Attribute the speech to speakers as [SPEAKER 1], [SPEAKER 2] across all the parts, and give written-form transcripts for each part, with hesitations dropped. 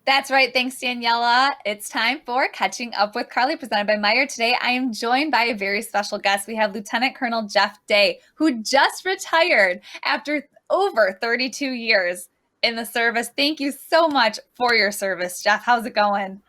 [SPEAKER 1] That's right. Thanks, Daniela. It's time for Catching Up with Carly, presented by Meyer. Today, I am joined by a very special guest. We have Lieutenant Colonel Jeff Day, who just retired after over 32 years in the service. Thank you so much for your service, Jeff. How's it going?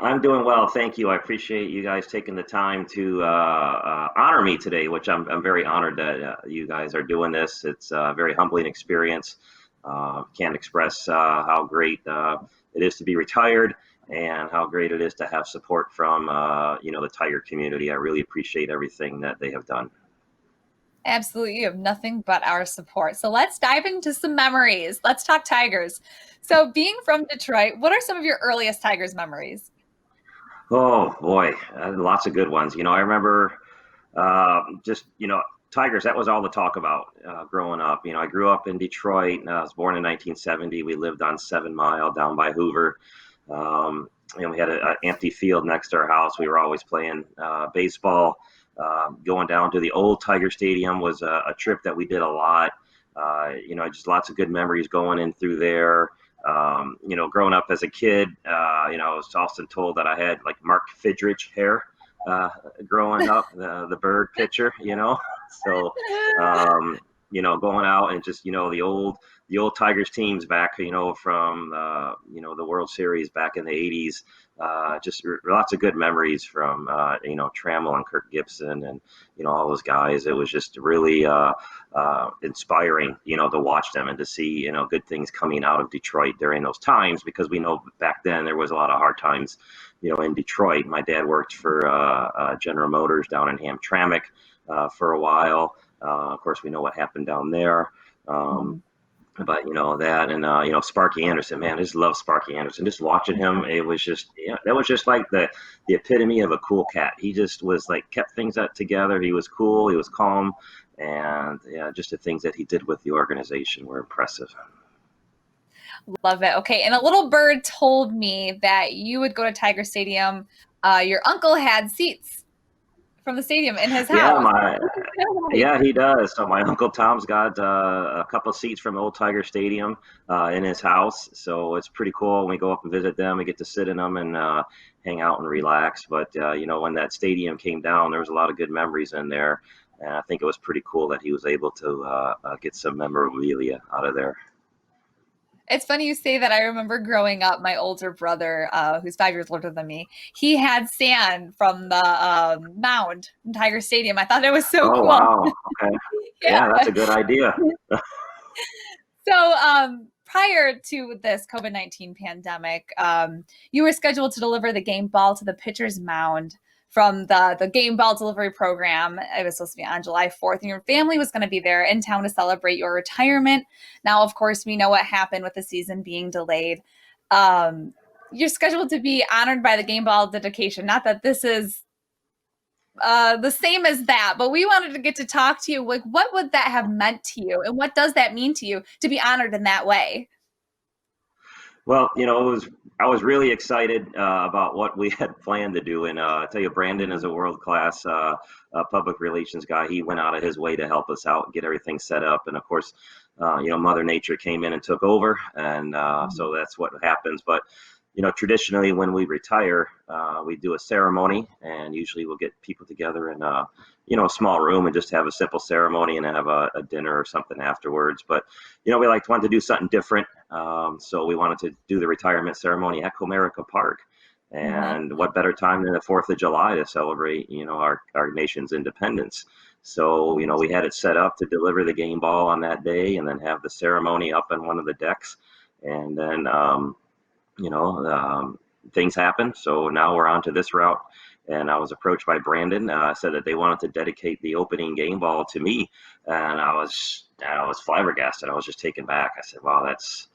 [SPEAKER 2] I'm doing well, thank you. I appreciate you guys taking the time to honor me today, which I'm very honored that you guys are doing this. It's a very humbling experience. Can't express how great it is to be retired and how great it is to have support from the Tiger community. I really appreciate everything that they have done.
[SPEAKER 1] Absolutely. You have nothing but our support. So let's dive into some memories. Let's talk Tigers. So, being from Detroit, what are some of your earliest Tigers memories?
[SPEAKER 2] Oh boy, lots of good ones. I remember just Tigers. That was all the talk about growing up. I grew up in Detroit. I was born in 1970. We lived on 7 Mile down by Hoover. And we had an empty field next to our house. We were always playing baseball. Going down to the old Tiger Stadium was a trip that we did a lot. Just lots of good memories going in through there. Growing up as a kid, I was often told that I had like Mark Fidrich hair growing up, the bird pitcher. So, going out and just, the old Tigers teams back, from, the World Series back in the 80s. Just lots of good memories from, Trammell and Kirk Gibson and, all those guys. It was just really inspiring, to watch them and to see, good things coming out of Detroit during those times, because we know back then there was a lot of hard times, in Detroit. My dad worked for General Motors down in Hamtramck for a while. Of course, we know what happened down there. But that and Sparky Anderson, man, I just love Sparky Anderson. Just watching him, it was just that was just like the epitome of a cool cat. He just was like kept things together. He was cool, he was calm, and yeah, just the things that he did with the organization were impressive.
[SPEAKER 1] Love it. Okay. And a little bird told me that you would go to Tiger Stadium. Your uncle had seats from the stadium in his
[SPEAKER 2] Yeah,
[SPEAKER 1] house.
[SPEAKER 2] my Yeah, he does. So my uncle Tom's got a couple of seats from Old Tiger Stadium in his house. So it's pretty cool. When we go up and visit them, we get to sit in them and hang out and relax. But when that stadium came down, there was a lot of good memories in there, and I think it was pretty cool that he was able to get some memorabilia out of there.
[SPEAKER 1] It's funny you say that. I remember growing up, my older brother, who's 5 years older than me, he had sand from the mound in Tiger Stadium. I thought it was so
[SPEAKER 2] Oh
[SPEAKER 1] cool.
[SPEAKER 2] wow. Okay.
[SPEAKER 1] Yeah.
[SPEAKER 2] Yeah, that's a good idea.
[SPEAKER 1] So, prior to this COVID-19 pandemic, you were scheduled to deliver the game ball to the pitcher's mound from the game ball delivery program. It was supposed to be on July 4th, and your family was going to be there in town to celebrate your retirement. Now, of course, we know what happened with the season being delayed. You're scheduled to be honored by the game ball dedication. Not that this is the same as that, but we wanted to get to talk to you. Like, what would that have meant to you, and what does that mean to you to be honored in that way?
[SPEAKER 2] Well, I was really excited about what we had planned to do, and I tell you, Brandon is a world class public relations guy. He went out of his way to help us out, get everything set up, and of course, Mother Nature came in and took over, and so that's what happens. But traditionally, when we retire, we do a ceremony, and usually we'll get people together in a small room and just have a simple ceremony and have a dinner or something afterwards. But we wanted to do something different, so we wanted to do the retirement ceremony at Comerica Park. And what better time than the 4th of July to celebrate, our nation's independence. So, we had it set up to deliver the game ball on that day and then have the ceremony up on one of the decks. And then, you know, things happen. So now we're on to this route. And I was approached by Brandon, said that they wanted to dedicate the opening game ball to me. And I was flabbergasted. I was just taken back. I said, wow, that's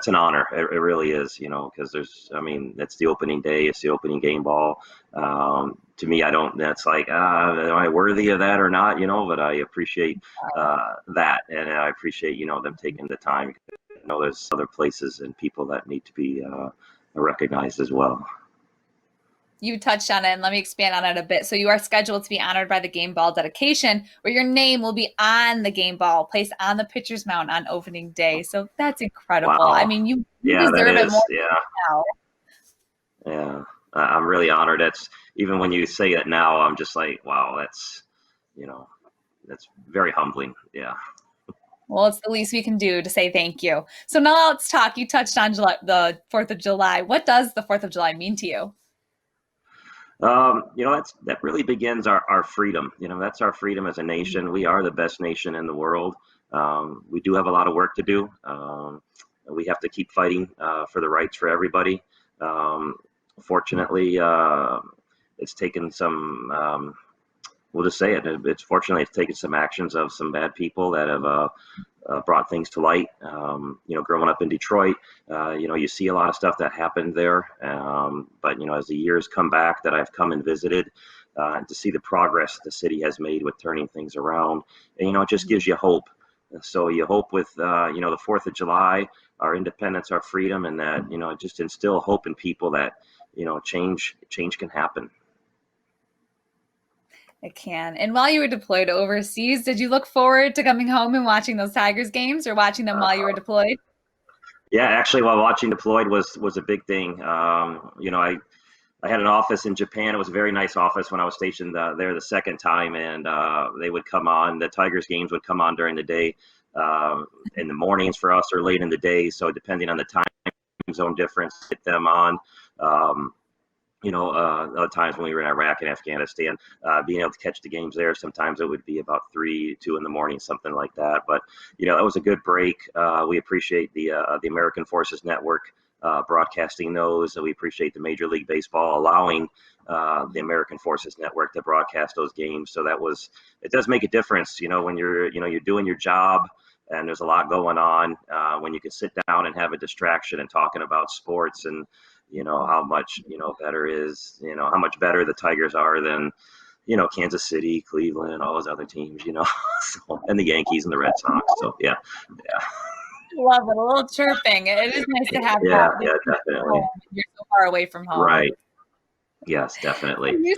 [SPEAKER 2] an honor. It really is, because it's the opening day. It's the opening game ball. To me, that's like, am I worthy of that or not? But I appreciate that. And I appreciate, them taking the time. There's other places and people that need to be recognized as well.
[SPEAKER 1] You touched on it, and let me expand on it a bit. So you are scheduled to be honored by the game ball dedication, where your name will be on the game ball, placed on the pitcher's mound on opening day. So that's incredible. I
[SPEAKER 2] Wow.
[SPEAKER 1] mean, you
[SPEAKER 2] Yeah, that
[SPEAKER 1] deserve it more
[SPEAKER 2] is. Yeah.
[SPEAKER 1] now.
[SPEAKER 2] Yeah. I'm really honored. That's even when you say it now, I'm just like, wow, you know, that's very humbling. Yeah.
[SPEAKER 1] Well, it's the least we can do to say thank you. So now let's talk. You touched on the 4th of July. What does the 4th of July mean to you?
[SPEAKER 2] That really begins our freedom. That's our freedom as a nation. We are the best nation in the world. We do have a lot of work to do. We have to keep fighting for the rights for everybody. Um, Fortunately, it's taken some. We'll just say it. It's taken some actions of some bad people that have brought things to light. Growing up in Detroit, you see a lot of stuff that happened there. But as the years come back that I've come and visited, to see the progress the city has made with turning things around, and, it just gives you hope. So you hope with, the 4th of July, our independence, our freedom, and that, just instill hope in people that, change can happen.
[SPEAKER 1] It can. And while you were deployed overseas, did you look forward to coming home and watching those Tigers games or watching them while you were deployed?
[SPEAKER 2] Yeah, actually, while watching deployed was a big thing. I had an office in Japan. It was a very nice office when I was stationed there the second time, and they would come on. The Tigers games would come on during the day, in the mornings for us, or late in the day. So depending on the time zone difference, get them on. Um, Other times when we were in Iraq and Afghanistan, being able to catch the games there, sometimes it would be about 3, 2 in the morning, something like that. But, that was a good break. We appreciate the American Forces Network broadcasting those. We appreciate the Major League Baseball allowing the American Forces Network to broadcast those games. So it does make a difference, when you're doing your job and there's a lot going on, when you can sit down and have a distraction and talking about sports, and how much how much better the Tigers are than Kansas City, Cleveland, all those other teams, so, and the Yankees and the Red Sox. So yeah.
[SPEAKER 1] Love it. A little chirping. It is nice to have
[SPEAKER 2] Yeah,
[SPEAKER 1] that.
[SPEAKER 2] yeah, definitely.
[SPEAKER 1] You're so far away from home.
[SPEAKER 2] Right. Yes, definitely.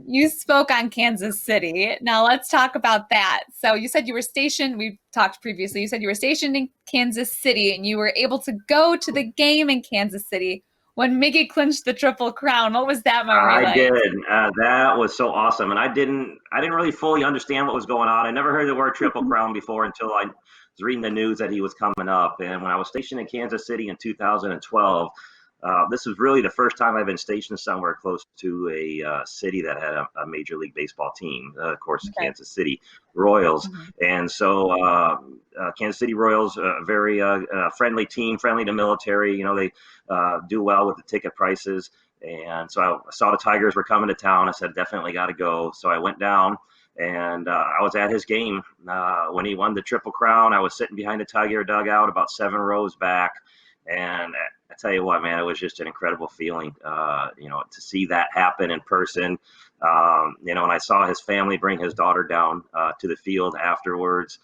[SPEAKER 1] You spoke on Kansas City. Now let's talk about that. So you said you were stationed, we talked previously, you said you were stationed in Kansas City and you were able to go to the game in Kansas City when Miggy clinched the Triple Crown. What was that memory
[SPEAKER 2] I
[SPEAKER 1] like?
[SPEAKER 2] did. That was so awesome, and I didn't really fully understand what was going on. I never heard the word Triple Crown before until I was reading the news that he was coming up. And when I was stationed in Kansas City in 2012, this was really the first time I've been stationed somewhere close to a city that had a Major League Baseball team. Of course, the
[SPEAKER 1] Okay.
[SPEAKER 2] Kansas City Royals.
[SPEAKER 1] Mhm.
[SPEAKER 2] And so Kansas City Royals, a very friendly team, friendly to military. They do well with the ticket prices. And so I saw the Tigers were coming to town. I said, definitely got to go. So I went down, and I was at his game when he won the Triple Crown. I was sitting behind the Tiger dugout about 7 rows back. And I tell you what, man, it was just an incredible feeling, to see that happen in person. And I saw his family bring his daughter down to the field afterwards.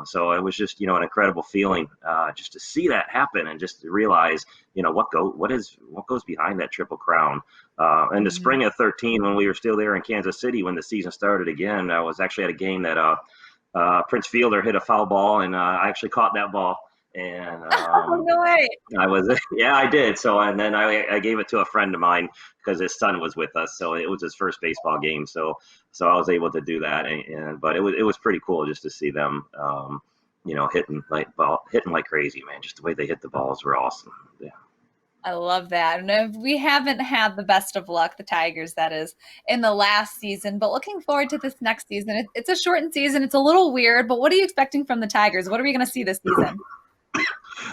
[SPEAKER 2] So it was just, an incredible feeling just to see that happen, and just to realize, what goes behind that Triple Crown. And the
[SPEAKER 1] Mhm.
[SPEAKER 2] spring of 13, when we were still there in Kansas City, when the season started again, I was actually at a game that Prince Fielder hit a foul ball, and I actually caught that ball. And
[SPEAKER 1] Oh, no way.
[SPEAKER 2] I was, yeah, I did. So, and then I gave it to a friend of mine because his son was with us. So it was his first baseball game. So I was able to do that. But it was pretty cool just to see them, hitting like crazy, man. Just the way they hit the balls were awesome. Yeah.
[SPEAKER 1] I love that. And if we haven't had the best of luck, the Tigers, that is, in the last season, but looking forward to this next season. It's a shortened season. It's a little weird, but what are you expecting from the Tigers? What are we going to see this season?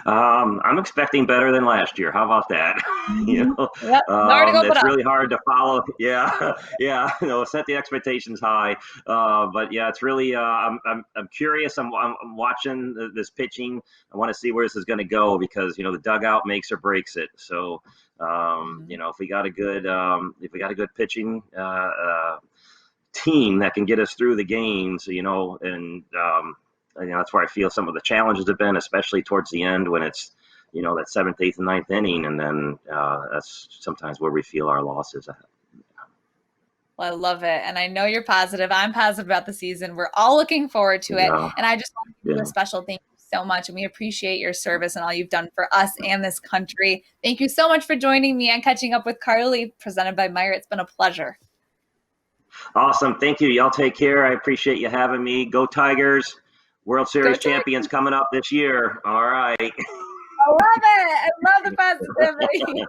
[SPEAKER 2] I'm expecting better than last year. How about that?
[SPEAKER 1] Mhm. Yep. Nowhere to go but
[SPEAKER 2] It's
[SPEAKER 1] up.
[SPEAKER 2] really hard to follow. Yeah, yeah. Set the expectations high. But yeah, it's really. I'm curious. I'm watching this pitching. I want to see where this is going to go, because the dugout makes or breaks it. So
[SPEAKER 1] Mhm.
[SPEAKER 2] if we got a good pitching team that can get us through the games, and that's where I feel some of the challenges have been, especially towards the end when it's that seventh, eighth, and ninth inning, and then that's sometimes where we feel our losses at.
[SPEAKER 1] Well, I love it. And I know you're positive. I'm positive about the season. We're all looking forward to it.
[SPEAKER 2] Yeah,
[SPEAKER 1] And I just want to give you
[SPEAKER 2] yeah.
[SPEAKER 1] a special thank you so much. And we appreciate your service and all you've done for us and this country. Thank you so much for joining me and catching up with Carly, presented by Meyer. It's been a pleasure.
[SPEAKER 2] Awesome. Thank you. Y'all take care. I appreciate you having me. Go Tigers. World Series champions coming up this year. All right.
[SPEAKER 1] I love it. I love the positivity.